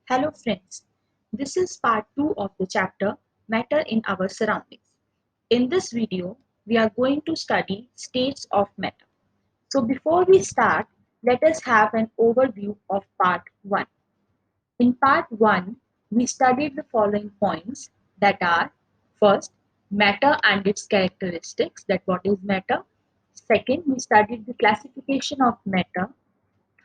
Hello friends, this is part 2 of the chapter Matter in Our Surroundings. In this video, we are going to study states of matter. So before we start, let us have an overview of part 1. In part 1, we studied the following points that are: first, matter and its characteristics, that what is matter. Second, we studied the classification of matter.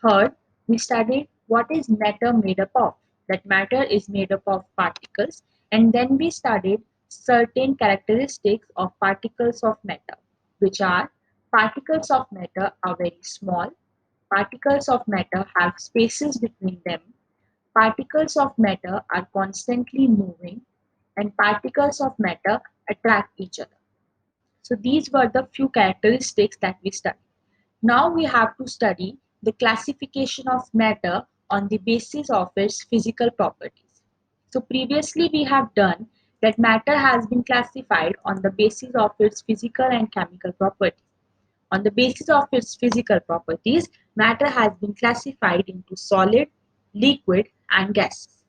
Third, we studied what is matter made up of. That matter is made up of particles, and then we studied certain characteristics of particles of matter, which are: particles of matter are very small, particles of matter have spaces between them, particles of matter are constantly moving, and particles of matter attract each other. So these were the few characteristics that we studied. Now we have to study the classification of matter on the basis of its physical properties. So previously we have done that matter has been classified on the basis of its physical and chemical properties. On the basis of its physical properties, matter has been classified into solid, liquid, and gases.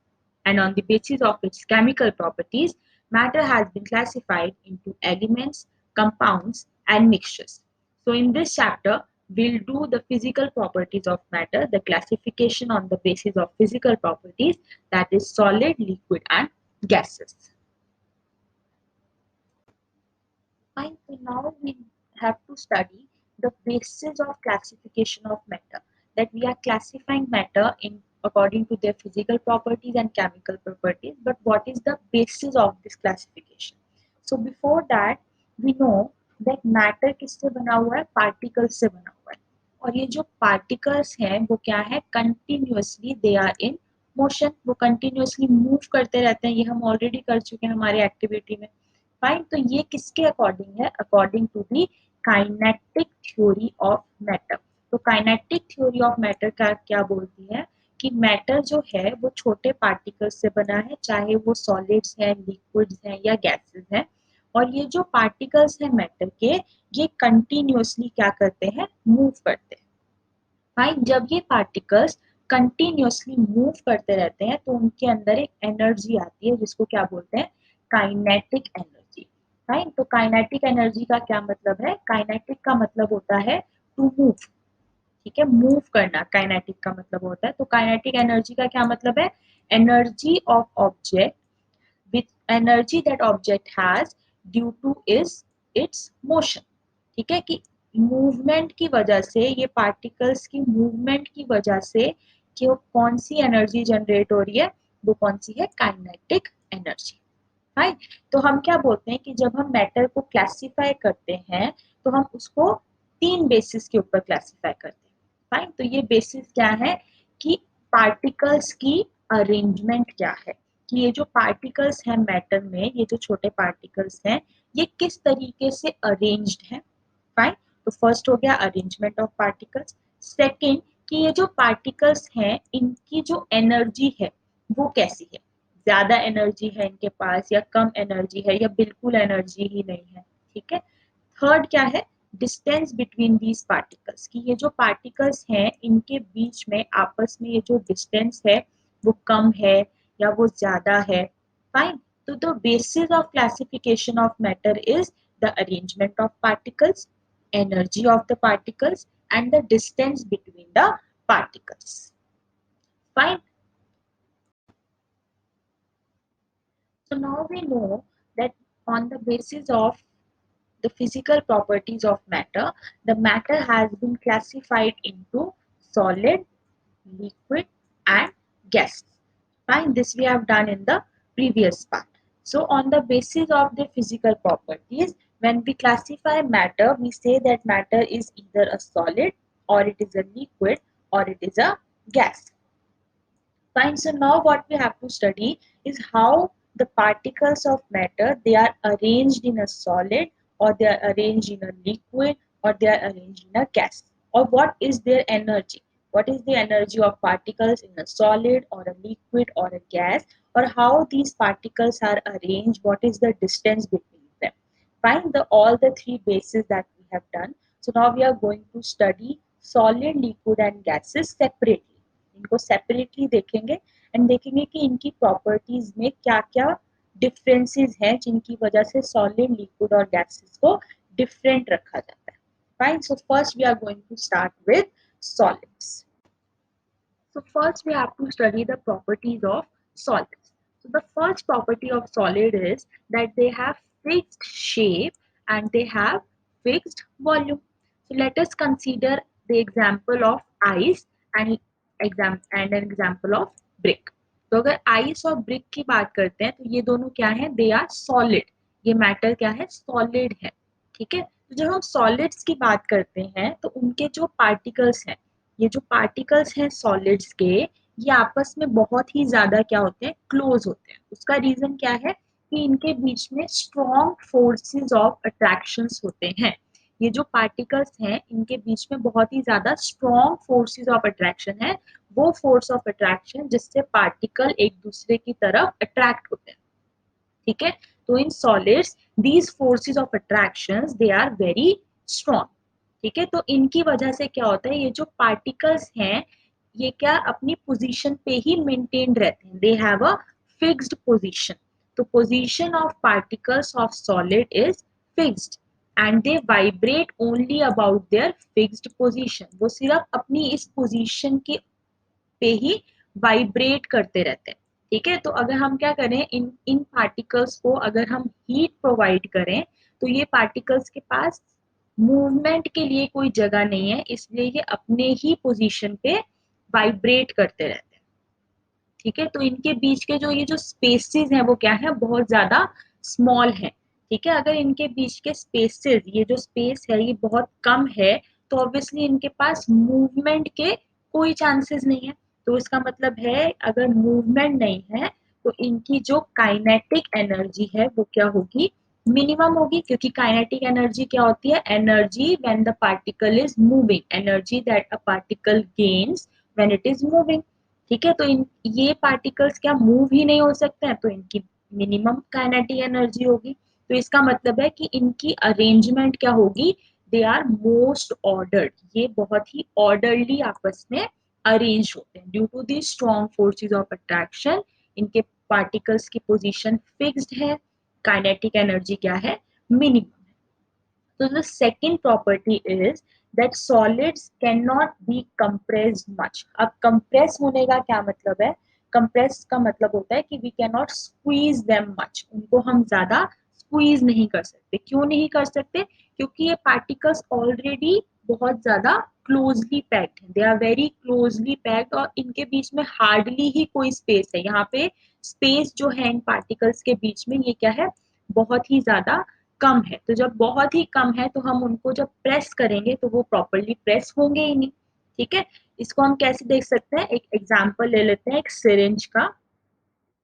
And on the basis of its chemical properties, matter has been classified into elements, compounds, and mixtures. So in this chapter, we'll do the physical properties of matter, the classification on the basis of physical properties, that is solid, liquid, and gases. Fine. So now we have to study the basis of classification of matter. That we are classifying matter in according to their physical properties and chemical properties. But what is the basis of this classification? So before that, we know that matter किससे बना हुआ है? Particles से बना हुआ है. और ये जो particles हैं वो क्या है? Continuously they are in motion. वो continuously move करते रहते हैं. ये हम already कर चुके हैं हमारे activity में. फाइन. तो ये किसके अकॉर्डिंग है? According to the kinetic theory of matter. तो काइनेटिक थ्योरी ऑफ मैटर का क्या बोलती है कि मैटर जो है वो छोटे पार्टिकल्स से बना है, चाहे वो सॉलिड्स हैं, लिक्विड्स हैं या गैसेस हैं. और ये जो पार्टिकल्स हैं मैटर के, ये कंटिन्यूअसली क्या करते हैं? मूव करते हैं. फाइन. जब ये पार्टिकल्स कंटिन्यूअसली मूव करते रहते हैं तो उनके अंदर एक एनर्जी आती है जिसको क्या बोलते हैं? Kinetic energy. राइट. तो काइनेटिक एनर्जी का क्या मतलब है? काइनेटिक का मतलब होता है टू मूव. ठीक है, मूव करना काइनेटिक का मतलब होता है. तो काइनेटिक एनर्जी का क्या मतलब है? Energy of object with energy that object has due two is it's motion. ठीक है, कि मूवमेंट की वजह से, ये पार्टिकल्स की मूवमेंट की वजह से कि वो कौन सी एनर्जी जनरेट हो रही है, वो कौन सी है? Kinetic energy. राइट. तो हम क्या बोलते हैं कि जब हम मैटर को क्लासिफाई करते हैं तो हम उसको 3 बेसिस के ऊपर क्लासिफाई करते हैं. फाइन. तो ये बेसिस क्या है कि पार्टिकल्स की अरेंजमेंट क्या है, कि ये जो पार्टिकल्स हैं मैटर में, ये जो छोटे पार्टिकल्स हैं, ये किस तरीके से अरेंज्ड हैं. फाइन. तो फर्स्ट हो गया अरेंजमेंट ऑफ पार्टिकल्स. सेकंड, कि ये जो पार्टिकल्स हैं इनकी जो एनर्जी है वो कैसी है, ज्यादा एनर्जी है इनके पास या कम एनर्जी है या बिल्कुल एनर्जी ही नहीं है. ठीक है. थर्ड क्या है? डिस्टेंस बिटवीन दीज पार्टिकल्स, कि ये जो पार्टिकल्स हैं इनके बीच में आपस में ये जो डिस्टेंस है वो कम है या वो ज्यादा है. फाइन. तो the basis of classification of matter is the arrangement of particles, energy of the particles, and the distance between the particles. Fine. So now we know that on the basis of the physical properties of matter, the matter has been classified into solid, liquid, and gas. Fine. This we have done in the previous part. So on the basis of the physical properties, when we classify matter, we say that matter is either a solid, or it is a liquid, or it is a gas. Fine. So now what we have to study is how the particles of matter, they are arranged in a solid, or they are arranged in a liquid, or they are arranged in a gas, or what is their energy. What is the energy of particles in a solid or a liquid or a gas, or how these particles are arranged, what is the distance between them. Find all the 3 bases that we have done. So now we are going to study solid, liquid and gases separately. इनको separately देखेंगे and देखेंगे कि इनकी properties में क्या क्या differences हैं जिनकी वजह से सॉलिड, लिक्विड और गैसेस को डिफरेंट रखा जाता है. Fine. So first we are going to start with solids. So first we have to study the properties of solids. So the first property of solid is that they have fixed shape and they have fixed volume. So let us consider the example of ice and an example of brick. तो अगर ice और brick की बात करते हैं तो ये दोनों क्या है, दे आर सॉलिड. ये मैटर क्या है, सॉलिड है. ठीक है. तो जब हम सॉलिड्स की बात करते हैं तो उनके जो पार्टिकल्स हैं, ये जो पार्टिकल्स हैं सॉलिड्स के, ये आपस में बहुत ही ज्यादा क्या होते हैं, क्लोज होते हैं. उसका रीजन क्या है कि इनके बीच में स्ट्रॉन्ग फोर्सेस ऑफ अट्रैक्शंस होते हैं. ये जो पार्टिकल्स हैं इनके बीच में बहुत ही ज्यादा स्ट्रॉन्ग फोर्सेस ऑफ अट्रैक्शन है. वो फोर्स ऑफ अट्रैक्शन जिससे पार्टिकल एक दूसरे की तरफ अट्रैक्ट होते हैं. ठीक है. तो इन solids these forces of attractions they are very strong. ठीक है. तो इनकी वजह से क्या होता है, ये जो पार्टिकल्स हैं ये क्या अपनी पोजीशन पे ही मेंटेन रहते हैं. They have a fixed position. तो position of particles of solid is fixed and they vibrate only about their fixed position. वो सिर्फ अपनी इस पोजीशन के पे ही वाइब्रेट करते रहते हैं. ठीक है. तो अगर हम क्या करें, इन इन पार्टिकल्स को अगर हम हीट प्रोवाइड करें तो ये पार्टिकल्स के पास मूवमेंट के लिए कोई जगह नहीं है, इसलिए ये अपने ही पोजीशन पे वाइब्रेट करते रहते हैं. ठीक है. तो इनके बीच के जो ये जो स्पेसेस हैं वो क्या है, बहुत ज्यादा स्मॉल है. ठीक है. अगर इनके बीच के स्पेसेस, ये जो स्पेस है ये बहुत कम है तो ऑब्वियसली इनके पास मूवमेंट के कोई चांसेस नहीं है. तो इसका मतलब है अगर मूवमेंट नहीं है तो इनकी जो काइनेटिक एनर्जी है वो क्या होगी, मिनिमम होगी. क्योंकि काइनेटिक एनर्जी क्या होती है, energy when the particle is moving, energy that a particle gains when it is moving. ठीक है. तो ये पार्टिकल्स क्या मूव ही नहीं हो सकते हैं तो इनकी मिनिमम काइनेटिक एनर्जी होगी. तो इसका मतलब है कि इनकी अरेंजमेंट क्या होगी, दे आर मोस्ट ऑर्डर्ड. ये बहुत ही ऑर्डरली आपस में अरेंज होते हैं. Due to the strong forces of attraction इनके पार्टिकल्स की पोजीशन फिक्स्ड है, काइनेटिक एनर्जी क्या है, minimum. So the second property is that solids cannot be compressed much. अब compress होने का क्या मतलब है, compress का मतलब होता है कि we cannot squeeze them much. उनको हम ज्यादा squeeze नहीं कर सकते. क्यों नहीं कर सकते, क्योंकि ये particles already बहुत ज्यादा closely packed हैं. They are very closely packed और इनके बीच में hardly ही कोई space है. यहाँ पे space जो है इन particles के बीच में ये क्या है, बहुत ही ज्यादा कम है. तो जब बहुत ही कम है तो हम उनको जब प्रेस करेंगे तो वो प्रॉपरली प्रेस होंगे ही नहीं. ठीक है. इसको हम कैसे देख सकते हैं, एक एग्जांपल ले लेते हैं एक सिरिंज का.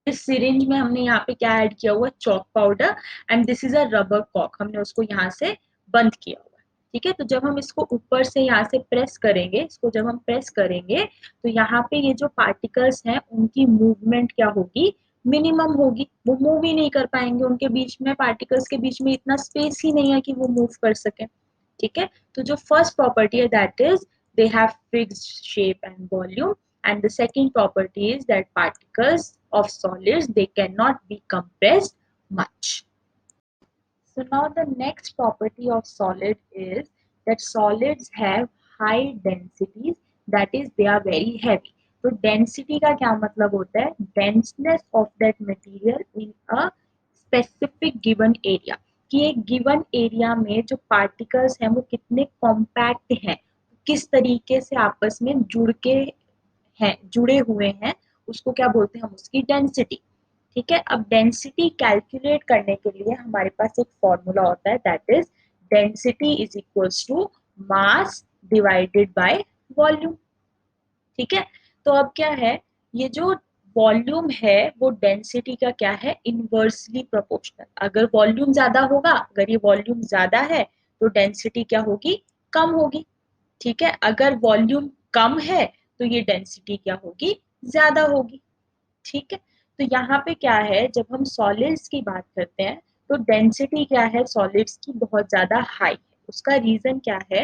इस सिरिंज में हमने यहाँ पे क्या ऐड किया हुआ, chalk powder, and this is a rubber कॉक. हमने उसको यहाँ से बंद किया हुआ है. ठीक है. तो जब हम इसको ऊपर से यहाँ से प्रेस करेंगे, इसको जब हम प्रेस करेंगे तो यहाँ पे ये जो पार्टिकल्स हैं उनकी मूवमेंट क्या होगी, मिनिमम होगी. वो मूव ही नहीं कर पाएंगे, उनके बीच में पार्टिकल्स के बीच में इतना स्पेस ही नहीं है कि वो मूव कर सके. ठीक है. तो जो फर्स्ट प्रॉपर्टी है that is they have fixed shape and volume. And the second property is that particles of solids, they cannot be compressed much. So now the next property of solid is that solids have high densities, that is they are very heavy. तो density का क्या मतलब होता है, denseness of that material in a specific given area. कि एक given area में जो particles हैं वो कितने compact हैं, किस तरीके से आपस में जुड़े हुए हैं, उसको क्या बोलते हैं हम, उसकी डेंसिटी. ठीक है. अब डेंसिटी कैलकुलेट करने के लिए हमारे पास एक फॉर्मूला होता है that is density is equals to mass divided by volume. ठीक है. तो अब क्या है, ये जो वॉल्यूम है वो डेंसिटी का क्या है, इनवर्सली प्रोपोर्शनल. अगर वॉल्यूम ज्यादा होगा, अगर ये वॉल्यूम ज्यादा है तो डेंसिटी क्या होगी, कम होगी. ठीक है. अगर वॉल्यूम कम है तो ये डेंसिटी क्या होगी, ज्यादा होगी. ठीक है. तो यहाँ पे क्या है, जब हम सॉलिड्स की बात करते हैं तो डेंसिटी क्या है सॉलिड्स की, बहुत ज्यादा हाई है. उसका रीजन क्या है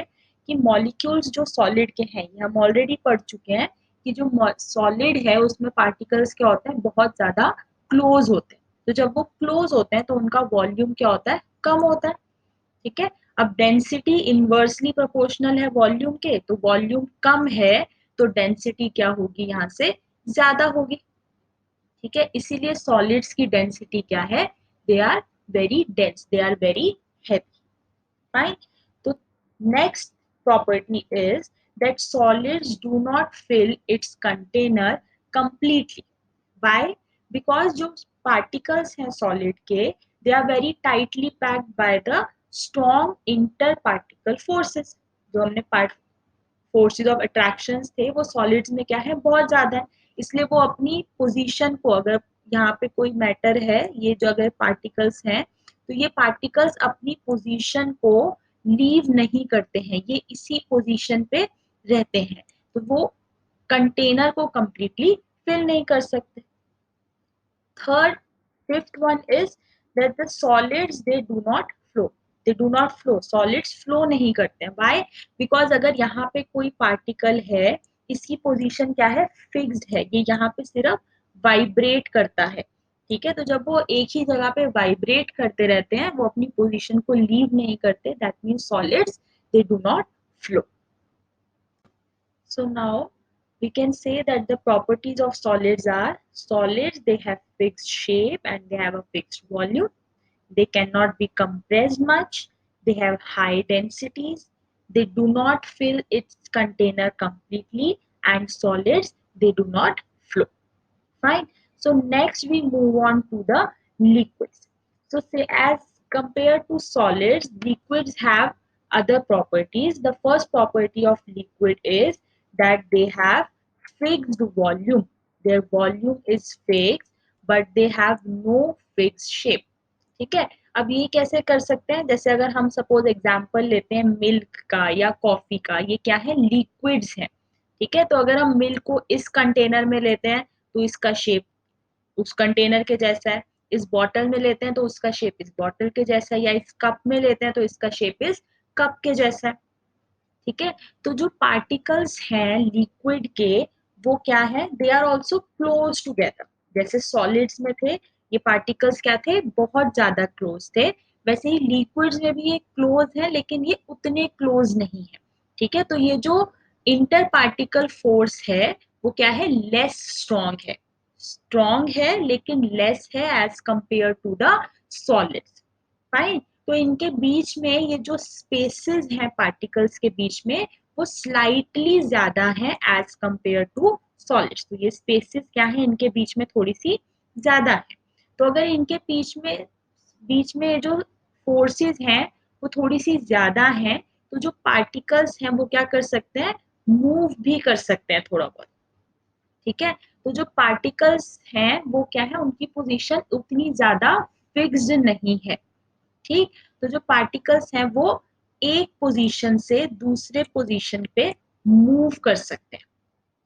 कि मॉलिक्यूल्स जो सॉलिड के हैं, ये हम ऑलरेडी पढ़ चुके हैं कि जो सॉलिड है उसमें पार्टिकल्स क्या होते हैं, बहुत ज्यादा क्लोज होते हैं। तो जब वो क्लोज होते हैं तो उनका वॉल्यूम क्या होता है, कम होता है। ठीक है, अब डेंसिटी इनवर्सली प्रोपोर्शनल है वॉल्यूम के, तो वॉल्यूम कम है तो डेंसिटी क्या होगी, यहाँ से ज्यादा होगी। ठीक है, इसीलिए सॉलिड्स की डेंसिटी क्या है, they are very dense, they are very heavy. Fine. तो next property is that solids do not fill its container completely. Why? Because जो particles हैं solid के, they are very tightly packed by the strong interparticle forces. जो हमने forces of attraction थे वो solids में क्या है, बहुत ज्यादा है। इसलिए वो अपनी पोजीशन को, अगर यहाँ पे कोई मैटर है, ये जो अगर पार्टिकल्स हैं, तो ये पार्टिकल्स अपनी पोजीशन को लीव नहीं करते हैं, ये इसी पोजीशन पे रहते हैं। तो वो कंटेनर को कंप्लीटली फिल नहीं कर सकते। Third, fifth one is that the solids they do not flow. They do not flow. Solids flow नहीं करते हैं. Why? Because अगर यहाँ पे कोई पार्टिकल है, इसकी पोजीशन क्या है, फिक्स्ड है, ये यहाँ पे सिर्फ वाइब्रेट करता है। ठीक है, तो जब वो एक ही जगह पे वाइब्रेट करते रहते हैं, वो अपनी पोजीशन को लीव नहीं करते, that means solids they do not flow. So now we can say that the properties of solids are, solids they have fixed shape and they have a fixed volume. They cannot be compressed much. They have high densities. They do not fill its container completely, and solids they do not flow. Fine. So next we move on to the liquids. So say as compared to solids, liquids have other properties. The first property of liquid is that they have fixed volume. Their volume is fixed, but they have no fixed shape. ठीक है, अब ये कैसे कर सकते हैं, जैसे अगर हम सपोज एग्जांपल लेते हैं मिल्क का या कॉफी का, ये क्या है, लिक्विड्स हैं। ठीक है, तो अगर हम मिल्क को इस कंटेनर में लेते हैं तो इसका शेप उस कंटेनर के जैसा है, इस बॉटल में लेते हैं तो उसका शेप इस बॉटल के जैसा है, या इस कप में लेते हैं तो इसका शेप इस कप के जैसा है। ठीक है, तो जो पार्टिकल्स हैं लिक्विड के, वो क्या है, they are also close together. जैसे सॉलिड्स में थे ये पार्टिकल्स क्या थे, बहुत ज्यादा क्लोज थे, वैसे ही लिक्विड्स में भी ये क्लोज है, लेकिन ये उतने क्लोज नहीं है। ठीक है, तो ये जो इंटर पार्टिकल फोर्स है वो क्या है, लेस स्ट्रॉन्ग है। स्ट्रॉन्ग है लेकिन लेस है as compare to the solids. Fine. तो इनके बीच में ये जो स्पेसेस हैं पार्टिकल्स के बीच में, वो स्लाइटली ज्यादा है एज कंपेयर टू सॉलिड्स। तो ये स्पेसेस क्या है, इनके बीच में थोड़ी सी ज्यादा है। तो अगर इनके बीच में जो फोर्सेस हैं वो थोड़ी सी ज्यादा हैं, तो जो पार्टिकल्स हैं वो क्या कर सकते हैं, मूव भी कर सकते हैं थोड़ा बहुत। ठीक है, तो जो पार्टिकल्स हैं वो क्या है, उनकी पोजीशन उतनी ज्यादा फिक्स्ड नहीं है। ठीक, तो जो पार्टिकल्स हैं वो एक पोजीशन से दूसरे पोजीशन पे मूव कर सकते हैं।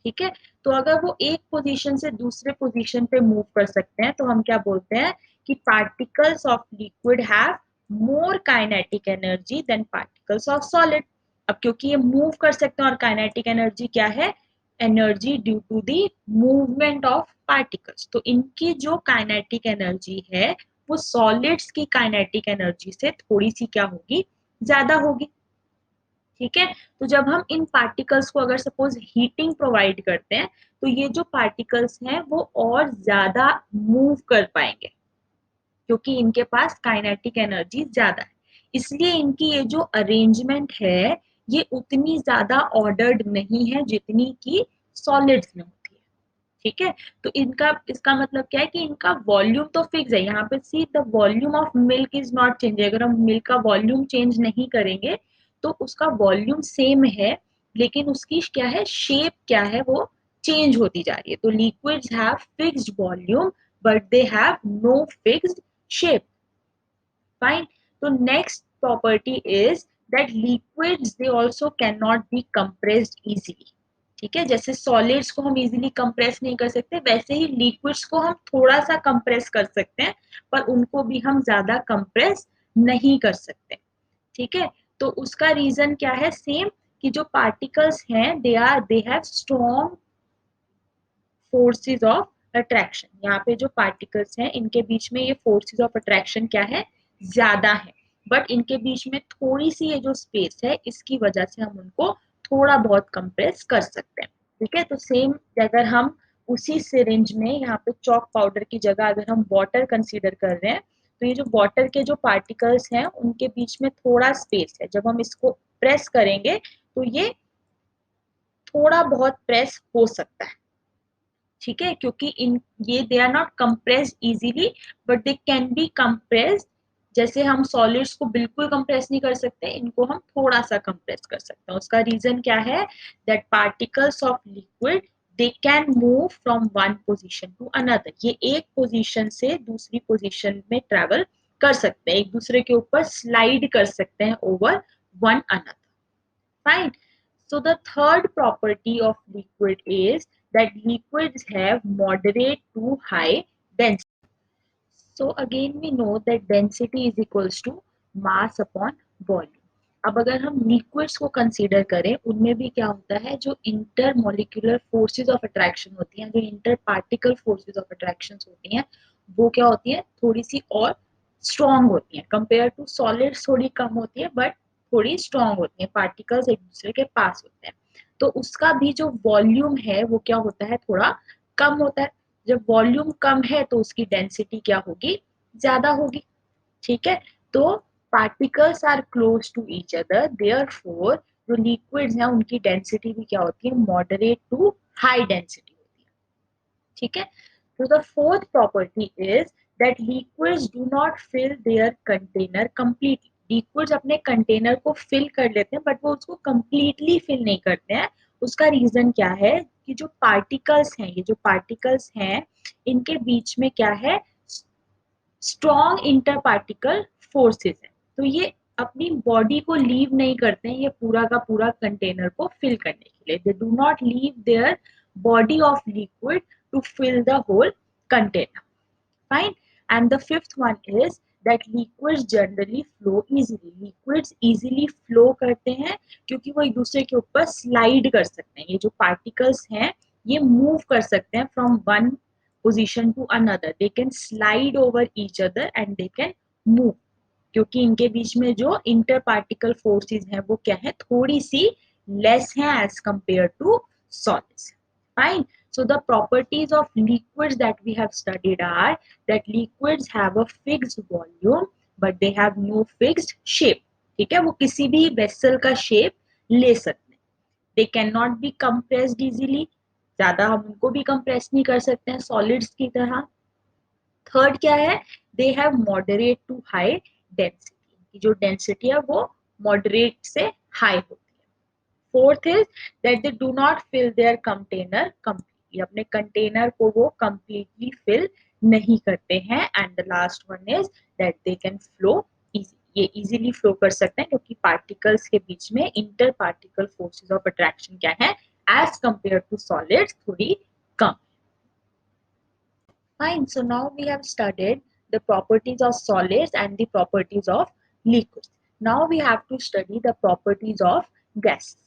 ठीक है, तो अगर वो एक पोजीशन से दूसरे पोजीशन पे मूव कर सकते हैं तो हम क्या बोलते हैं कि particles of liquid have more kinetic energy than particles of solid. अब क्योंकि ये मूव कर सकते हैं, और काइनेटिक एनर्जी क्या है, energy due to the movement of particles, तो इनकी जो काइनेटिक एनर्जी है वो सॉलिड्स की काइनेटिक एनर्जी से थोड़ी सी क्या होगी, ज्यादा होगी। ठीक है, तो जब हम इन पार्टिकल्स को अगर सपोज हीटिंग प्रोवाइड करते हैं, तो ये जो पार्टिकल्स हैं वो और ज्यादा मूव कर पाएंगे, क्योंकि इनके पास काइनेटिक एनर्जी ज्यादा है। इसलिए इनकी ये जो अरेंजमेंट है ये उतनी ज्यादा ऑर्डर्ड नहीं है जितनी की सॉलिड्स में होती है। ठीक है, तो इनका इसका मतलब क्या है कि इनका वॉल्यूम तो फिक्स है। यहाँ पे see the volume of milk is not change, अगर हम मिल्क का वॉल्यूम चेंज नहीं करेंगे तो उसका वॉल्यूम सेम है, लेकिन उसकी क्या है, शेप क्या है, वो चेंज होती जा रही है। तो liquids have fixed volume but they have no fixed shape. Fine. तो next property is that liquids they also can not be compressed easily. ठीक है, जैसे सॉलिड्स को हम इजीली कंप्रेस नहीं कर सकते, वैसे ही लिक्विड्स को हम थोड़ा सा कंप्रेस कर सकते हैं, पर उनको भी हम ज्यादा कंप्रेस नहीं कर सकते। ठीक है, तो उसका रीजन क्या है, सेम, कि जो पार्टिकल्स हैं they have strong forces of attraction. यहाँ पे जो पार्टिकल्स हैं इनके बीच में ये फोर्सेस ऑफ अट्रैक्शन क्या है, ज्यादा है, बट इनके बीच में थोड़ी सी ये जो स्पेस है इसकी वजह से हम उनको थोड़ा बहुत कंप्रेस कर सकते हैं। ठीक है, तो सेम अगर हम उसी सिरिंज में यहाँ पे चॉक पाउडर की जगह अगर हम वाटर कंसीडर कर रहे हैं, तो ये जो वाटर के जो पार्टिकल्स हैं उनके बीच में थोड़ा स्पेस है, जब हम इसको प्रेस करेंगे तो ये थोड़ा बहुत प्रेस हो सकता है। ठीक है, क्योंकि इन ये they are not compressed easily but they can be compressed. जैसे हम सॉलिड्स को बिल्कुल कंप्रेस नहीं कर सकते, इनको हम थोड़ा सा कंप्रेस कर सकते हैं। उसका रीजन क्या है, that particles of liquid they can move from one position to another. ये एक पोजीशन से दूसरी पोजीशन में ट्रेवल कर सकते हैं, एक दूसरे के ऊपर स्लाइड कर सकते हैं over one another. Fine. So the third property of liquid is that liquids have moderate to high density. So again we know that density is equals to mass upon volume. अब अगर हम liquids को consider करें, उनमें भी क्या होता है, जो inter molecular forces of attraction होती हैं, जो inter particle forces of attraction होती हैं, वो क्या होती है, थोड़ी सी और स्ट्रॉन्ग होती हैं कंपेयर टू सॉलिड्स। थोड़ी कम होती है बट थोड़ी स्ट्रॉन्ग होती है, पार्टिकल्स एक दूसरे के पास होते हैं। तो उसका भी जो वॉल्यूम है वो क्या होता है, थोड़ा कम होता है। जब वॉल्यूम कम है तो उसकी डेंसिटी क्या होगी, ज्यादा होगी। ठीक है, तो particles are close to each other, therefore जो लिक्विड्स हैं उनकी डेंसिटी भी क्या होती है, मॉडरेट टू हाई डेंसिटी होती है। ठीक है, तो the fourth property is that liquids do not fill their container completely. Liquids अपने कंटेनर को फिल कर लेते हैं बट वो उसको कंप्लीटली फिल नहीं करते हैं। उसका रीजन क्या है कि जो पार्टिकल्स हैं, ये जो पार्टिकल्स हैं इनके बीच में क्या है, स्ट्रॉन्ग इंटर पार्टिकल फोर्सेस है। तो ये अपनी बॉडी को लीव नहीं करते हैं ये पूरा का पूरा कंटेनर को फिल करने के लिए। They do not leave their body of liquid to fill the whole container. Fine. And the fifth one is that liquids generally flow easily. Liquids easily flow करते हैं क्योंकि वो एक दूसरे के ऊपर स्लाइड कर सकते हैं। ये जो पार्टिकल्स हैं ये मूव कर सकते हैं from one position to another, they can slide over each other and they can move, क्योंकि इनके बीच में जो इंटर पार्टिकल फोर्सेस हैं वो क्या है, थोड़ी सी लेस है as compare to solids. Fine. So the properties of liquids that we have studied are that liquids have a fixed volume but they have no fixed shape. ठीक है, वो किसी भी वेसल का शेप ले सकते हैं। They cannot be compressed easily, ज्यादा हम उनको भी कंप्रेस नहीं कर सकते हैं सॉलिड्स की तरह। थर्ड क्या है, they have moderate to high density, जो डेंसिटी है वो मॉडरेट से हाई होती है। Fourth is that they do not fill their container completely, अपने कंटेनर को वो कंप्लीटली फिल नहीं करते हैं। And the last one is that they can flow easy, ये इजीली फ्लो कर सकते हैं क्योंकि पार्टिकल्स के बीच में inter particle forces of attraction क्या है, एज कंपेयर टू सॉलिड्स थोड़ी कम। Fine. So now we have studied the properties of solids and the properties of liquids. Now we have to study the properties of gases.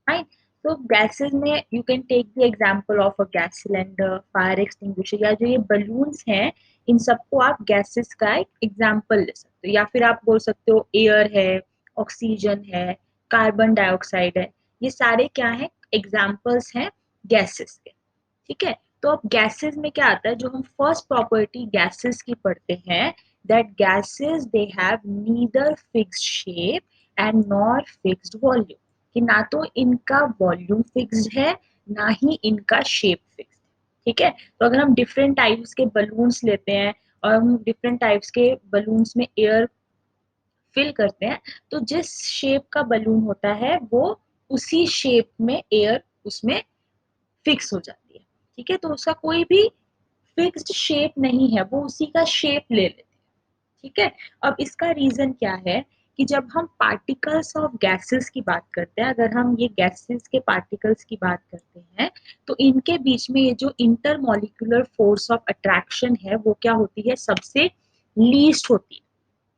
Fine. So gases में you can take the example of a gas cylinder, fire extinguisher, या जो ये balloons हैं इन सबको आप gases का एक example ले सकते हो, या फिर आप बोल सकते हो एयर है, ऑक्सीजन है, कार्बन डाइऑक्साइड है, ये सारे क्या हैं, एग्जाम्पल्स हैं गैसेस के। ठीक है, तो अब गैसेस में क्या आता है, जो हम फर्स्ट प्रॉपर्टी गैसेस की पढ़ते हैं, that gases they have neither fixed shape and nor fixed volume, कि ना तो इनका वॉल्यूम फिक्स्ड है ना ही इनका शेप फिक्स्ड है। ठीक है, तो अगर हम डिफरेंट टाइप्स के बलून्स लेते हैं और हम डिफरेंट टाइप्स के बलून्स में एयर फिल करते हैं, तो जिस शेप का बलून होता है वो उसी शेप में एयर उसमें फिक्स हो जाती है। ठीक है, तो उसका कोई भी फिक्स्ड शेप नहीं है, वो उसी का शेप ले लेते हैं। ठीक है, अब इसका रीजन क्या है कि जब हम पार्टिकल्स ऑफ गैसेस की बात करते हैं, अगर हम ये गैसेस के पार्टिकल्स की बात करते हैं, तो इनके बीच में ये जो इंटरमॉलिक्यूलर फोर्स ऑफ अट्रैक्शन है वो क्या होती है, सबसे लीस्ट होती है।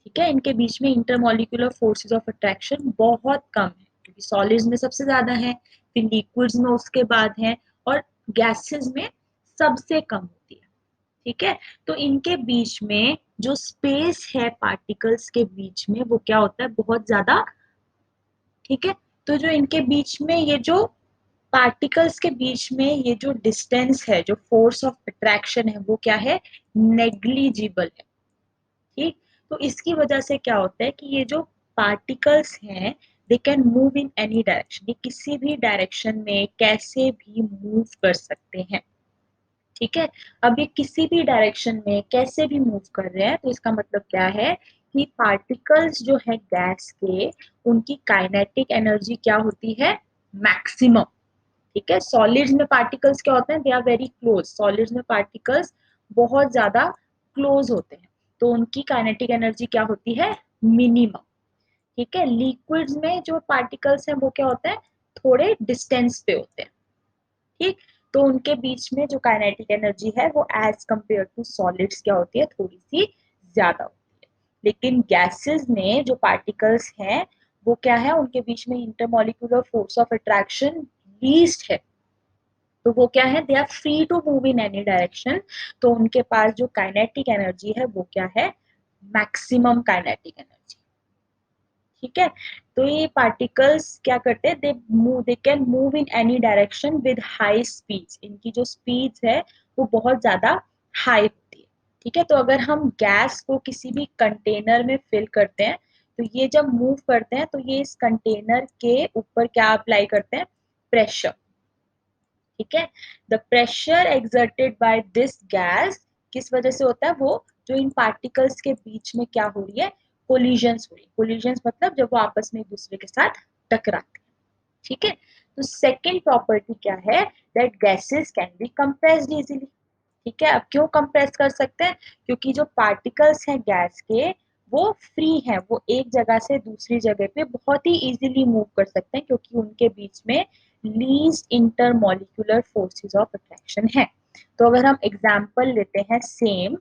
ठीक है, इनके बीच में इंटरमॉलिक्यूलर फोर्सेस ऑफ अट्रैक्शन बहुत कम है, क्योंकि सॉलिड्स में सबसे ज्यादा है, फिर लिक्विड्स में उसके बाद है, और गैसेस में सबसे कम होती है। ठीक है, तो इनके बीच में जो स्पेस है पार्टिकल्स के बीच में वो क्या होता है, बहुत ज्यादा। ठीक है, तो जो इनके बीच में ये जो पार्टिकल्स के बीच में ये जो डिस्टेंस है, जो फोर्स ऑफ अट्रैक्शन है, वो क्या है, नेग्लिजिबल है। ठीक, तो इसकी वजह से क्या होता है कि ये जो पार्टिकल्स हैं दे can move in any direction, ये किसी भी डायरेक्शन में कैसे भी मूव कर सकते हैं। ठीक है, अब ये किसी भी डायरेक्शन में कैसे भी मूव कर रहे हैं, तो इसका मतलब क्या है कि पार्टिकल्स जो है गैस के, उनकी काइनेटिक एनर्जी क्या होती है, मैक्सिमम। ठीक है, सॉलिड्स में पार्टिकल्स क्या होते हैं, they are very close, solids में पार्टिकल्स बहुत ज्यादा क्लोज होते हैं, तो उनकी काइनेटिक एनर्जी क्या होती है, मिनिमम। ठीक है, लिक्विड्स में जो पार्टिकल्स हैं वो क्या होते हैं, थोड़े डिस्टेंस पे होते हैं। ठीक, तो उनके बीच में जो काइनेटिक एनर्जी है वो एज कंपेयर टू सॉलिड्स क्या होती है, थोड़ी सी ज्यादा होती है। लेकिन गैसेस में जो पार्टिकल्स हैं वो क्या है, उनके बीच में intermolecular force of attraction least है, तो वो क्या है, they are free to move in any direction, तो उनके पास जो काइनेटिक एनर्जी है वो क्या है, मैक्सिमम काइनेटिक एनर्जी। ठीक है, तो ये पार्टिकल्स क्या करते हैं, दे can move in any direction with high speed, इनकी जो स्पीड है वो बहुत ज्यादा हाई होती है। ठीक है, तो अगर हम गैस को किसी भी कंटेनर में फिल करते हैं, तो ये जब मूव करते हैं तो ये इस कंटेनर के ऊपर क्या अप्लाई करते हैं, प्रेशर। ठीक है, the pressure exerted by this gas किस वजह से होता है, वो जो इन पार्टिकल्स के बीच में क्या हो रही है, कोलिजन्स हो रही है। कोलिजन्स मतलब जब वो आपस में एक दूसरे के साथ टकराते हैं। ठीक है, तो सेकेंड प्रॉपर्टी क्या है, that gases can be compressed easily. ठीक है, अब क्यों कंप्रेस कर सकते हैं, क्योंकि जो पार्टिकल्स हैं गैस के वो फ्री हैं, वो एक जगह से दूसरी जगह पे बहुत ही इजीली मूव कर सकते हैं, क्योंकि उनके बीच में least intermolecular forces of attraction है। तो अगर हम एग्जांपल लेते हैं सेम,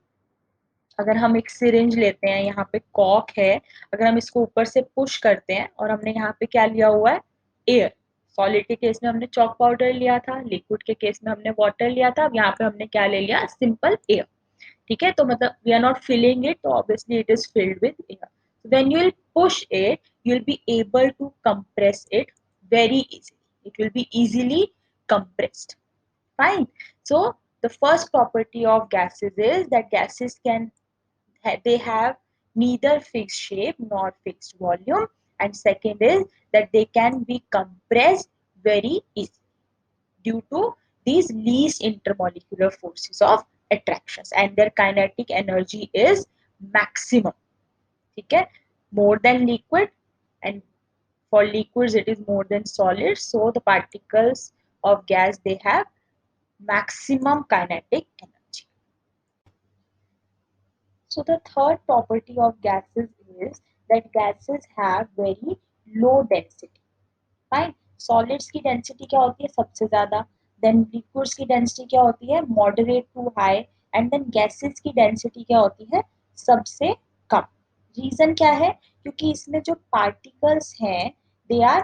अगर हम एक सिरिंज लेते हैं, यहाँ पे कॉक है, अगर हम इसको ऊपर से पुश करते हैं और हमने यहाँ पे क्या लिया हुआ है, एयर। सॉलिड के केस में हमने चॉक पाउडर लिया था, लिक्विड के केस में हमने वाटर लिया था, अब यहाँ पे हमने क्या ले लिया, सिंपल एयर। ठीक है, तो मतलब we are not filling it, तो obviously it is filled with air, so when you will push it you will be able to compress it very easily, it will be easily compressed. Fine, so the first property of gases is that gases can, they have neither fixed shape nor fixed volume, and second is that they can be compressed very easily due to these least intermolecular forces of attractions, and their kinetic energy is maximum. ठीक है, more than liquid, and for liquids it is more than solids, so the particles of gas they have maximum kinetic energy. So the third property of gases is that gases have very low density. Fine. Solids की density क्या होती है, सबसे ज्यादा, then liquids की density क्या होती है, moderate to high, and then gases की density क्या होती है, सबसे कम। रीजन क्या है, क्योंकि इसमें जो पार्टिकल्स हैं they are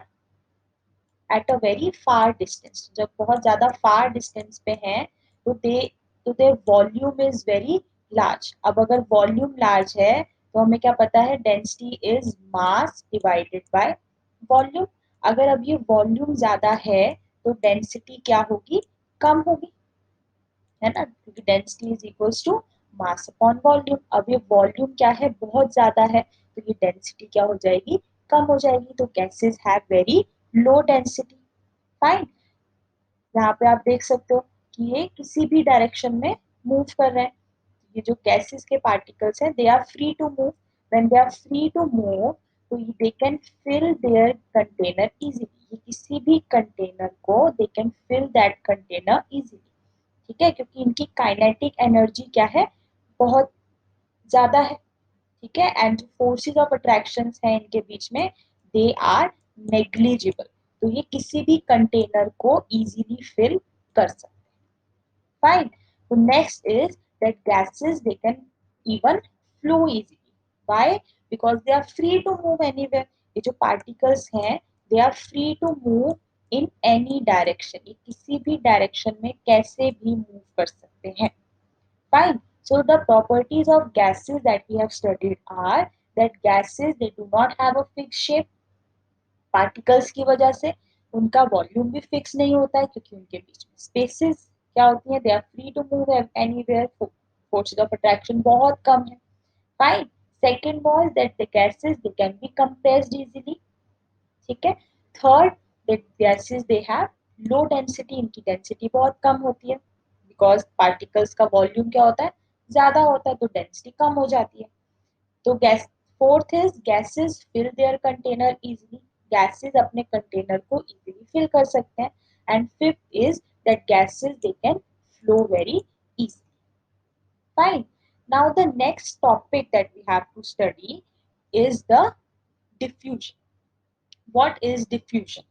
at a very far distance, जब बहुत ज्यादा फार डिस्टेंस पे हैं तो दे, तो there volume is very large. अब अगर वॉल्यूम लार्ज है तो हमें क्या पता है, density is mass divided by volume. अगर अब ये वॉल्यूम ज्यादा है तो डेंसिटी क्या होगी, कम होगी, है ना, क्योंकि density is equals to mass upon volume. अब ये वॉल्यूम क्या है, बहुत ज्यादा है, तो ये डेंसिटी क्या हो जाएगी, कम हो जाएगी, तो gases have very low density. Fine, यहाँ पे आप देख सकते हो कि ये किसी भी डायरेक्शन में मूव कर रहे हैं। ये जो गैसेस के पार्टिकल्स हैं they are free to move, when they are free to move तो they can fill their container easily, ये किसी भी कंटेनर को they can fill that container easily. ठीक है, क्योंकि इनकी काइनेटिक एनर्जी क्या है, बहुत ज्यादा है। ठीक है, एंड जो फोर्सेस ऑफ अट्रैक्शन है इनके बीच में दे आर नेग्लिजिबल, तो ये किसी भी कंटेनर को इजीली फिल कर सकते हैं। फाइन, तो next is that gases they can even flow easily, why, because they are free to move anywhere. ये जो पार्टिकल्स हैं they are free to move in any direction, ये किसी भी डायरेक्शन में कैसे भी मूव कर सकते हैं. Fine. So the properties of gases that we have studied are that gases they do not have a fixed shape. Particles की वजह से उनका वॉल्यूम भी फिक्स नहीं होता है क्योंकि उनके बीच में स्पेसेस क्या होती है, they are free to move anywhere. Forces of attraction बहुत कम है. Fine. Second was that the gases they can be compressed easily. ठीक है. Third, that gases they have low density, इनकी डेंसिटी बहुत कम होती है बिकॉज पार्टिकल्स का वॉल्यूम क्या होता है, ज्यादा होता है, तो डेंसिटी कम हो जाती है. तो gas. Fourth is gases fill their container easily, gases अपने कंटेनर को इजीली फिल कर सकते हैं. And fifth is that gases they can flow very easily. Fine. Now the next topic that we have to study is the diffusion. What is diffusion?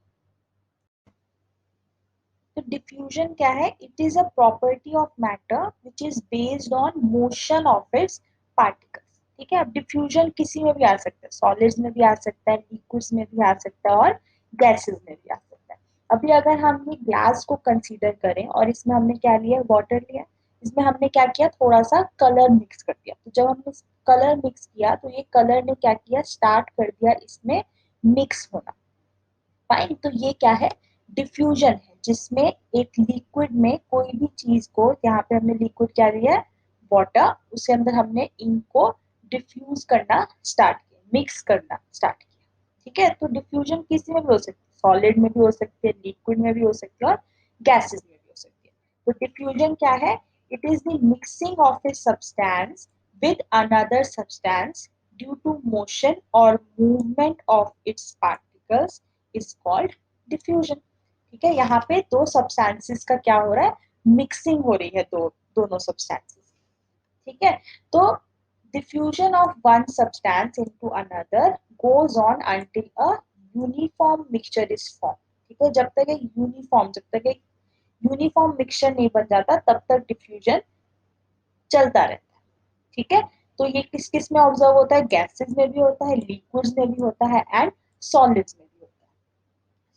तो diffusion क्या है? It is a property of matter which is based on motion of its particles. ठीक है. अब diffusion किसी में भी आ सकता है, सॉलिड्स में भी आ सकता है, लिक्विड्स में भी आ सकता है और गैसेस में भी आ सकता है. अभी अगर हम ये ग्लास को कंसीडर करें और इसमें हमने क्या लिया, वाटर लिया, इसमें हमने क्या किया, थोड़ा सा कलर मिक्स कर दिया. तो जब हमने कलर मिक्स किया तो ये कलर ने क्या किया, स्टार्ट कर दिया इसमें मिक्स होना. फाइन. तो ये क्या है, डिफ्यूजन है, जिसमें एक लिक्विड में कोई भी चीज को, यहाँ पे हमने लिक्विड क्या लिया, वाटर, उसके अंदर हमने इनको डिफ्यूज करना स्टार्ट किया, मिक्स करना स्टार्ट किया. ठीक है. तो डिफ्यूजन किसी में भी हो सकती है, सॉलिड में भी हो सकती है, लिक्विड में भी हो सकती है और गैसेस में भी हो सकती है. तो डिफ्यूजन क्या है, it is the mixing of a substance with another substance due to motion or movement of its particles is called diffusion. ठीक है. यहाँ पे दो सब्सटेंसेस का क्या हो रहा है, मिक्सिंग हो रही है, दोनों सब्सटेंसेस. ठीक है. तो diffusion of one substance into another goes on until a uniform mixture is formed. ठीक है. जब तक एक यूनिफॉर्म मिक्सचर नहीं बन जाता तब तक डिफ्यूजन चलता रहता है. ठीक है. तो ये किस किस में ऑब्जर्व होता है, गैसेस में भी होता है, लिक्विड्स में भी होता है एंड सॉलिड्स में भी होता है.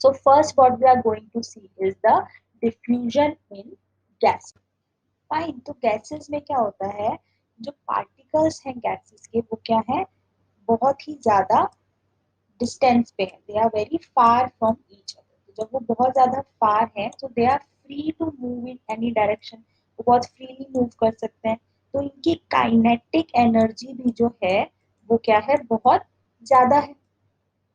So first what we are going to see is the diffusion in gas. Fine. तो गैसेस में क्या होता है, जो पार्टिकल्स हैं गैसेस के वो क्या है, बहुत ही ज्यादा डिस्टेंस पे है, they are very far from each other. तो जब वो बहुत ज्यादा फार है तो they are free to move in any direction, वो बहुत फ्रीली मूव कर सकते हैं. तो इनकी काइनेटिक एनर्जी भी जो है वो क्या है, बहुत ज्यादा है.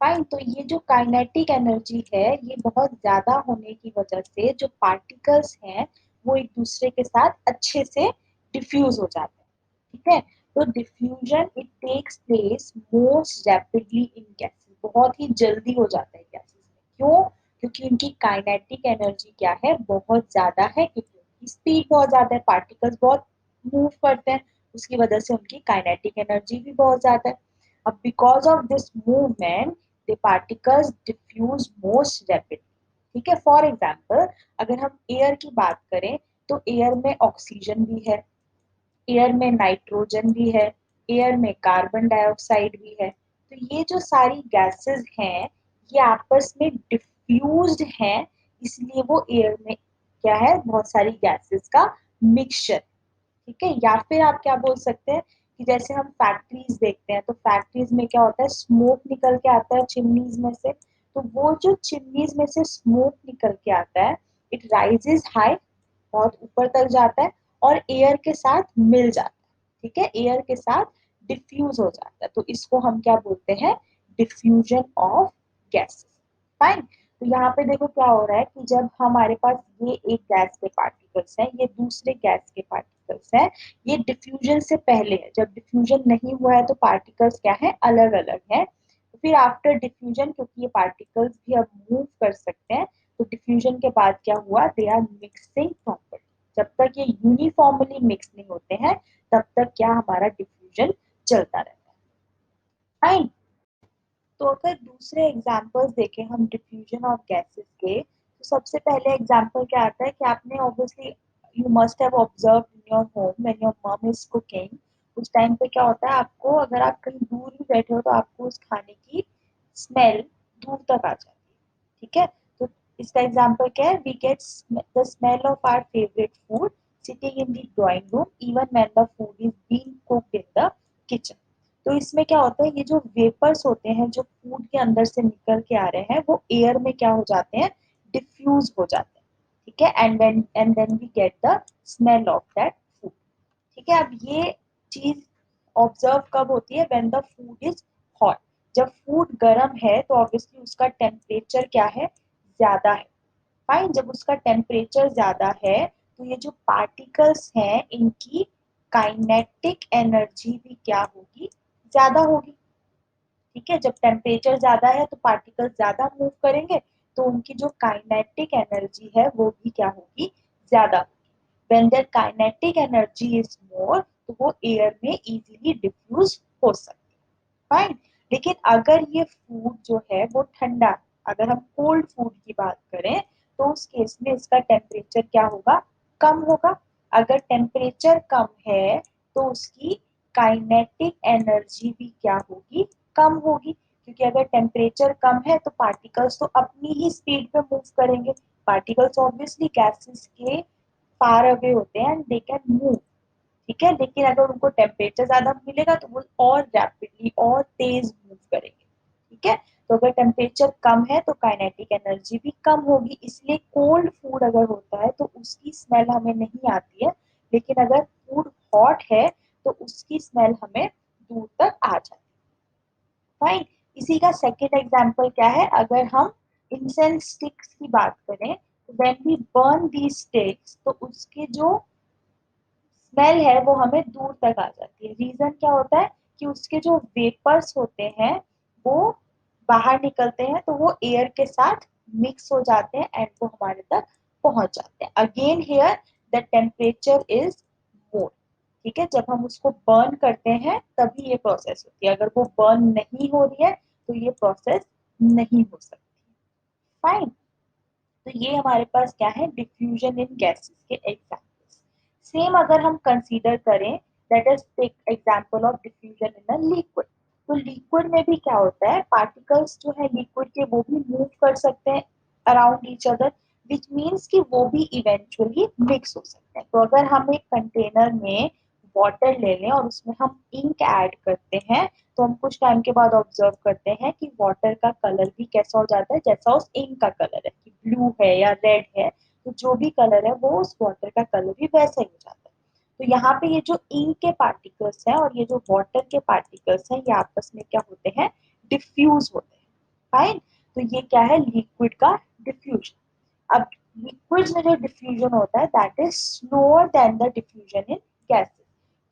फाइन. तो ये जो काइनेटिक एनर्जी है ये बहुत ज्यादा होने की वजह से जो पार्टिकल्स हैं वो एक दूसरे के साथ अच्छे से डिफ्यूज हो जाते हैं. ठीक है. तो diffusion it takes place most rapidly in gases, बहुत ही जल्दी हो जाता है गैसेस में. क्यों? क्योंकि उनकी काइनेटिक एनर्जी क्या है, बहुत ज्यादा है, क्योंकि उनकी स्पीड बहुत ज्यादा है, पार्टिकल्स बहुत मूव करते हैं, उसकी वजह से उनकी काइनेटिक एनर्जी भी बहुत ज्यादा है. अब because of this movement the particles diffuse most rapidly. ठीक है. फॉर एग्जाम्पल अगर हम एयर की बात करें तो एयर में ऑक्सीजन भी है, एयर में नाइट्रोजन भी है, एयर में कार्बन डाइऑक्साइड भी है. तो ये जो सारी गैसेस हैं ये आपस में डिफ्यूज्ड हैं, इसलिए वो एयर में क्या है, बहुत सारी गैसेस का मिक्सचर. ठीक है. या फिर आप क्या बोल सकते हैं कि जैसे हम फैक्ट्रीज देखते हैं तो फैक्ट्रीज में क्या होता है, स्मोक निकल के आता है चिमनीज में से. तो वो जो चिमनीज में से स्मोक निकल के आता है, इट राइजेस हाई, बहुत ऊपर तक जाता है और एयर के साथ मिल जाता है. ठीक है. एयर के साथ डिफ्यूज हो जाता है. तो इसको हम क्या बोलते हैं, डिफ्यूजन ऑफ गैसेस. फाइन. तो यहाँ पे देखो क्या हो रहा है कि जब हमारे पास ये एक गैस के पार्टिकल्स हैं, ये दूसरे गैस के पार्टिकल्स हैं, ये डिफ्यूजन से पहले है, जब डिफ्यूजन नहीं हुआ है तो पार्टिकल्स क्या है, अलग अलग है. तो फिर आफ्टर डिफ्यूजन क्योंकि ये पार्टिकल्स भी अब मूव कर सकते हैं, तो डिफ्यूजन के बाद क्या हुआ, दे आर मिक्सिंग प्रॉपर्ली. जब तक ये यूनिफॉर्मली मिक्स नहीं होते हैं तब तक क्या हमारा डिफ्यूजन चलता रहता है. फाइन. तो अगर दूसरे एग्जांपल्स देखें हम डिफ्यूजन ऑफ गैसेस के, तो सबसे पहले एग्जांपल क्या आता है कि आपने obviously you must have observed in your home when your mom is cooking. उस टाइम पे क्या होता है, आपको अगर आप कहीं दूर भी बैठे हो तो आपको उस खाने की स्मेल दूर तक आ जाती है. ठीक है. तो इसका एग्जाम्पल क्या है, we get the smell of our favourite food sitting in the drawing room even when the food is being cooked in the kitchen. तो इसमें क्या होता है, ये जो वेपर्स होते हैं जो फूड के अंदर से निकल के आ रहे हैं वो एयर में क्या हो जाते हैं, डिफ्यूज हो जाते हैं। ठीक है, and then we get the smell of that food. ठीक है, अब ये चीज ऑब्जर्व कब होती है, when the food is hot. जब फूड गर्म है तो ऑब्वियसली उसका टेम्परेचर क्या है, ज्यादा है। फाइन, जब उसका टेम्परेचर ज्यादा है तो ये जो पार्टिकल्स हैं इनकी काइनेटिक एनर्जी भी क्या होगी, ज्यादा होगी। ठीक है, जब टेम्परेचर ज्यादा है तो पार्टिकल्स ज्यादा मूव करेंगे, तो उनकी जो काइनेटिक एनर्जी है वो भी क्या होगी, ज्यादा। when their kinetic energy is more तो वो एयर में इजीली डिफ्यूज हो सकती है। फाइन, लेकिन अगर ये फूड जो है वो ठंडा, अगर हम कोल्ड फूड की बात करें तो उस केस में इसका टेम्परेचर क्या होगा, कम होगा। अगर टेम्परेचर कम है तो उसकी काइनेटिक एनर्जी भी क्या होगी, कम होगी। क्योंकि अगर टेम्परेचर कम है तो पार्टिकल्स तो अपनी ही स्पीड पे मूव करेंगे। पार्टिकल्स ऑब्वियसली गैसेस के फार अवे होते हैं एंड दे कैन मूव। ठीक है, लेकिन अगर उनको टेम्परेचर ज्यादा मिलेगा तो वो और रैपिडली और तेज मूव करेंगे। ठीक है, तो अगर टेम्परेचर कम है तो काइनेटिक एनर्जी भी कम होगी, इसलिए कोल्ड फूड अगर होता है तो उसकी स्मेल हमें नहीं आती है, लेकिन अगर फूड हॉट है तो उसकी स्मेल हमें दूर तक आ जाती है। फाइन, इसी का सेकेंड एग्जाम्पल क्या है, अगर हम इंसेंस स्टिक्स की बात करें, when we burn the sticks तो उसके जो स्मेल है वो हमें दूर तक आ जाती है। रीजन क्या होता है कि उसके जो वेपर्स होते हैं वो बाहर निकलते हैं तो वो एयर के साथ मिक्स हो जाते हैं एंड वो हमारे तक पहुंच जाते हैं। Again here the temperature is more. ठीक है, जब हम उसको बर्न करते हैं तभी ये प्रोसेस होती है, अगर वो बर्न नहीं हो रही है तो ये प्रोसेस नहीं हो सकती। फाइन, तो ये हमारे पास क्या है, डिफ्यूजन इन गैसेस के एग्जांपल्स। सेम अगर हम कंसीडर करें, let us take example of diffusion in a liquid. तो लिक्विड में भी क्या होता है, पार्टिकल्स जो है लिक्विड के वो भी मूव कर सकते हैं around each other, which means कि वो भी इवेंचुअली मिक्स हो सकते हैं। तो अगर हम एक कंटेनर में वाटर ले लें और उसमें हम इंक ऐड करते हैं तो हम कुछ टाइम के बाद ऑब्जर्व करते हैं कि वाटर का कलर भी कैसा हो जाता है, जैसा उस इंक का कलर है, कि ब्लू है या रेड है, तो जो भी कलर है वो उस वाटर का कलर भी वैसा ही हो जाता है। तो यहाँ पे ये जो इंक के पार्टिकल्स हैं और ये जो वाटर के पार्टिकल्स हैं ये आपस में क्या होते हैं, डिफ्यूज होते हैं। फाइन, तो ये क्या है, लिक्विड का डिफ्यूजन। अब लिक्विड में जो डिफ्यूजन होता है that is slower than the diffusion in gases.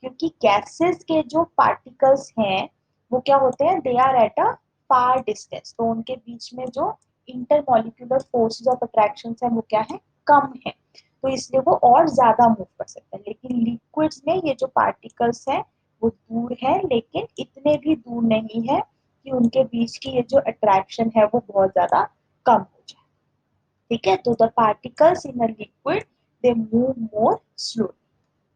क्योंकि गैसेस के जो पार्टिकल्स हैं वो क्या होते हैं, they are at a far distance, तो उनके बीच में जो इंटरमोलिक्यूलर फोर्सेस ऑफ अट्रैक्शन है वो क्या है, कम है। तो इसलिए वो और ज्यादा मूव कर सकते हैं। लेकिन लिक्विड्स में ये जो पार्टिकल्स हैं वो दूर है, लेकिन इतने भी दूर नहीं है कि उनके बीच की ये जो अट्रैक्शन है वो बहुत ज्यादा कम हो जाए। ठीक है, तो the particles in a liquid they move more slowly.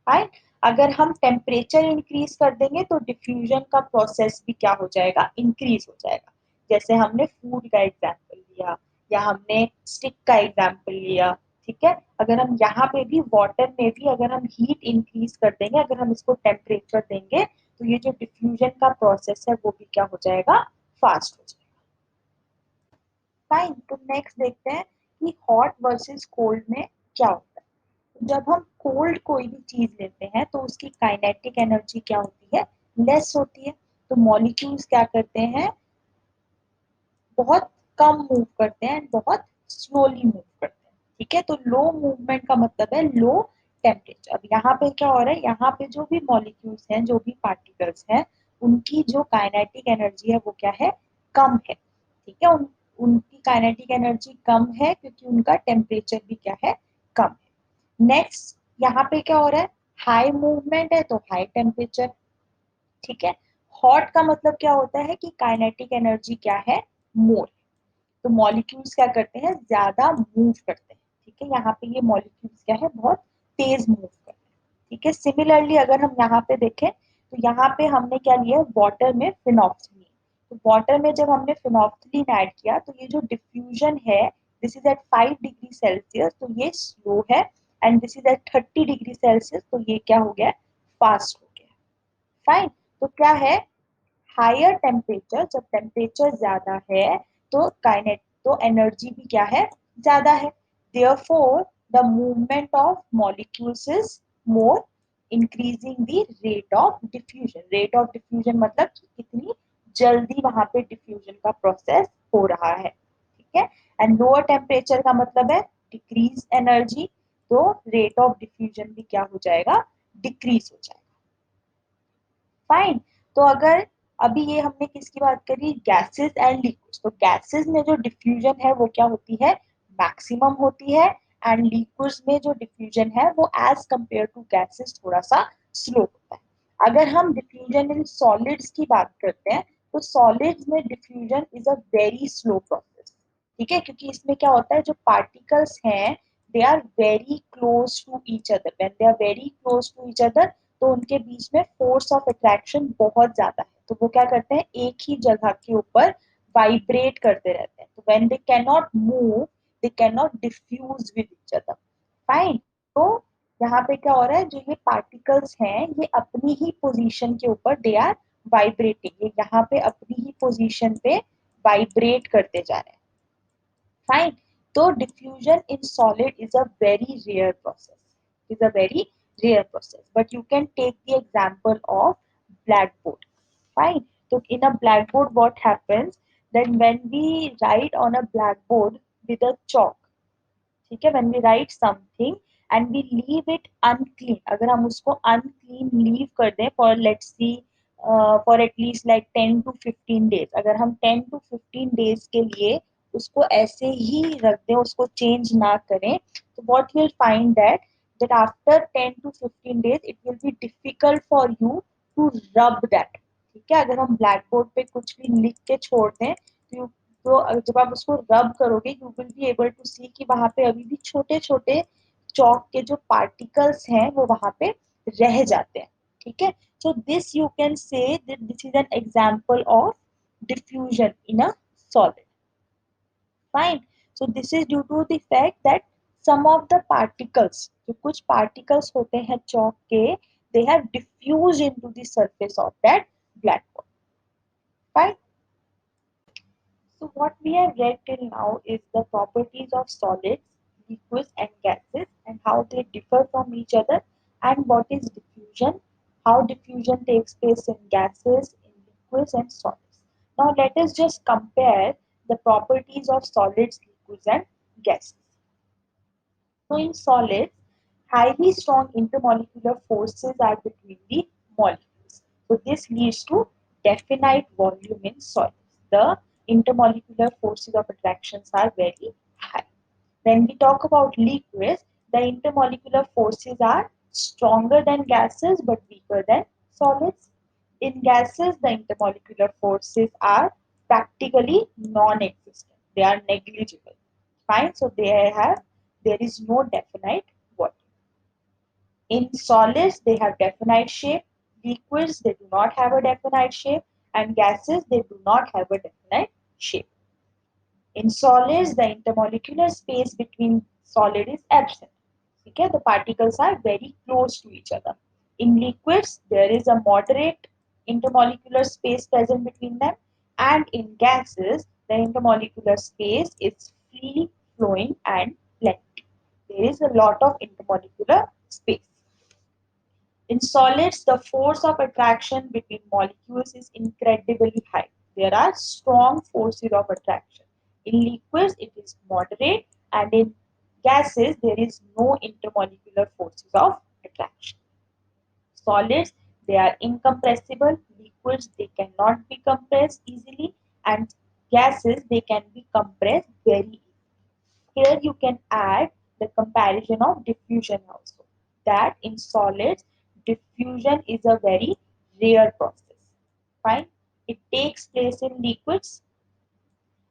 Right, अगर हम टेम्परेचर इंक्रीज कर देंगे तो डिफ्यूजन का प्रोसेस भी क्या हो जाएगा, इंक्रीज हो जाएगा। जैसे हमने फूड का एग्जाम्पल लिया या हमने स्टिक का एग्जाम्पल लिया। ठीक है, अगर हम यहाँ पे भी वाटर में भी अगर हम हीट इंक्रीज कर देंगे, अगर हम इसको टेम्परेचर देंगे तो ये जो डिफ्यूजन का प्रोसेस है वो भी क्या हो जाएगा, फास्ट हो जाएगा। फाइन, तो नेक्स्ट देखते हैं कि हॉट वर्सेस कोल्ड में क्या होता है। जब हम कोल्ड कोई भी चीज लेते हैं तो उसकी काइनेटिक एनर्जी क्या होती है, लेस होती है। तो मॉलिक्यूल्स क्या करते हैं, बहुत कम मूव करते हैं, बहुत स्लोली मूव करते हैं। ठीक है, तो लो मूवमेंट का मतलब है लो टेम्परेचर। अब यहाँ पे क्या हो रहा है, यहाँ पे जो भी मॉलिक्यूल्स हैं, जो भी पार्टिकल्स हैं, उनकी जो काइनेटिक एनर्जी है वो क्या है, कम है। ठीक है, उनकी काइनेटिक एनर्जी कम है क्योंकि उनका टेम्परेचर भी क्या है, कम है। नेक्स्ट यहाँ पे क्या हो रहा है, हाई मूवमेंट है तो हाई टेम्परेचर। ठीक है, हॉट का मतलब क्या होता है कि काइनेटिक एनर्जी क्या है, मोर। तो मॉलिक्यूल्स क्या करते हैं, ज्यादा मूव करते हैं। ठीक है, यहाँ पे ये मॉलिक्यूल्स क्या है, बहुत तेज मूव करते हैं। ठीक है, सिमिलरली अगर हम यहाँ पे देखें तो यहाँ पे हमने क्या लिया, वाटर में फिनॉक्सिलीन। तो वाटर में जब हमने फिनॉक्सिलीन ऐड किया तो ये जो डिफ्यूजन है this is at 5 degree Celsius, तो ये स्लो है, and this is at 30 degree Celsius, तो ये क्या हो गया, फास्ट हो गया। फाइन। तो क्या है, हायर टेम्परेचर, जब टेम्परेचर ज्यादा है तो काइनेट, तो एनर्जी भी क्या है, ज्यादा है। Therefore the movement of molecules is more, increasing the rate of diffusion. Rate of diffusion मतलब कि कितनी जल्दी वहां पे डिफ्यूजन का प्रोसेस हो रहा है, ठीक है। एंड लोअर टेम्परेचर का मतलब है डिक्रीज एनर्जी, तो रेट ऑफ डिफ्यूजन भी क्या हो जाएगा, डिक्रीज हो जाएगा। फाइन। तो अगर अभी ये हमने किसकी बात करी, गैसेस एंड लिक्विड्स, तो गैसेस में जो डिफ्यूजन है वो क्या होती है, मैक्सिमम होती है, एंड लिक्विड्स में जो डिफ्यूजन है वो एज कंपेयर टू गैसेस थोड़ा सा स्लो होता है। अगर हम डिफ्यूजन इन सॉलिड्स की बात करते हैं, तो सॉलिड्स में diffusion is a very slow process, ठीक है, क्योंकि इसमें क्या होता है, जो पार्टिकल्स हैं they are very close to each other, when they are very close to each other, तो उनके बीच में फोर्स ऑफ अट्रैक्शन बहुत ज्यादा है, तो वो क्या करते हैं, एक ही जगह के ऊपर वाइब्रेट करते रहते हैं, तो when they can not move, they can not diffuse with each other. Fine. तो यहाँ पे क्या हो रहा है, जो ये पार्टिकल्स हैं ये अपनी ही पोजीशन के ऊपर दे आर वाइब्रेटिंग, ये यहाँ पे अपनी ही पोजीशन पे वाइब्रेट करते जा रहे हैं। फाइन। तो diffusion in solid is a very rare process, is a very rare process, but you can take the example of blackboard. Fine. So in a blackboard, what happens, that when we write on a blackboard with a chalk, ठीक है, when we write something and we leave it unclean, अगर हम उसको unclean leave कर दें for let's see for at least like 10 to 15 days, अगर हम 10 to 15 days के लिए उसको ऐसे ही रख दें, उसको change ना करें, तो what will find that after 10 to 15 days it will be difficult for you to rub that, ठीक है। अगर हम ब्लैक बोर्ड पे कुछ भी लिख के छोड़ दें, तो जब आप उसको रब करोगे you will be able to see कि वहां पे अभी भी छोटे छोटे चौक के जो पार्टिकल्स हैं वो वहां पे रह जाते हैं, ठीक है। So this you can say that this is an example of diffusion in a solid. Fine. So this is due to the fact that some of the particles, जो कुछ पार्टिकल्स होते हैं चौक के, they have diffuse into the surface of that blackboard. Fine. So what we have read till now is the properties of solids, liquids and gases and how they differ from each other, and what is diffusion, how diffusion takes place in gases, in liquids and solids. Now let us just compare the properties of solids, liquids and gases. So in solids, highly strong intermolecular forces are between the molecules. So this leads to definite volume in solids. The intermolecular forces of attractions are very high. When we talk about liquids, the intermolecular forces are stronger than gases but weaker than solids. In gases, the intermolecular forces are practically non-existent. They are negligible. Fine. So there is no definite volume. In solids, they have definite shape. Liquids, they do not have a definite shape. And gases, they do not have a definite shape. In solids, the intermolecular space between solid is absent. Okay, the particles are very close to each other. In liquids, there is a moderate intermolecular space present between them, and in gases, the intermolecular space is free flowing and plenty. There is a lot of intermolecular space. In solids, the force of attraction between molecules is incredibly high. There are strong forces of attraction. In liquids, it is moderate, and in gases, there is no intermolecular forces of attraction. Solids, they are incompressible. Liquids, they cannot be compressed easily, and gases, they can be compressed very easily. Here you can add the comparison of diffusion also. That in solids, diffusion is a very rare process. Fine. It takes place in liquids,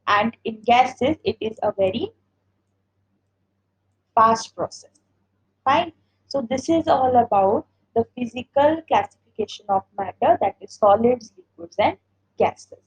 and in gases, it is a very fast process. Fine. So this is all about the physical classification of matter, that is solids, liquids and gases.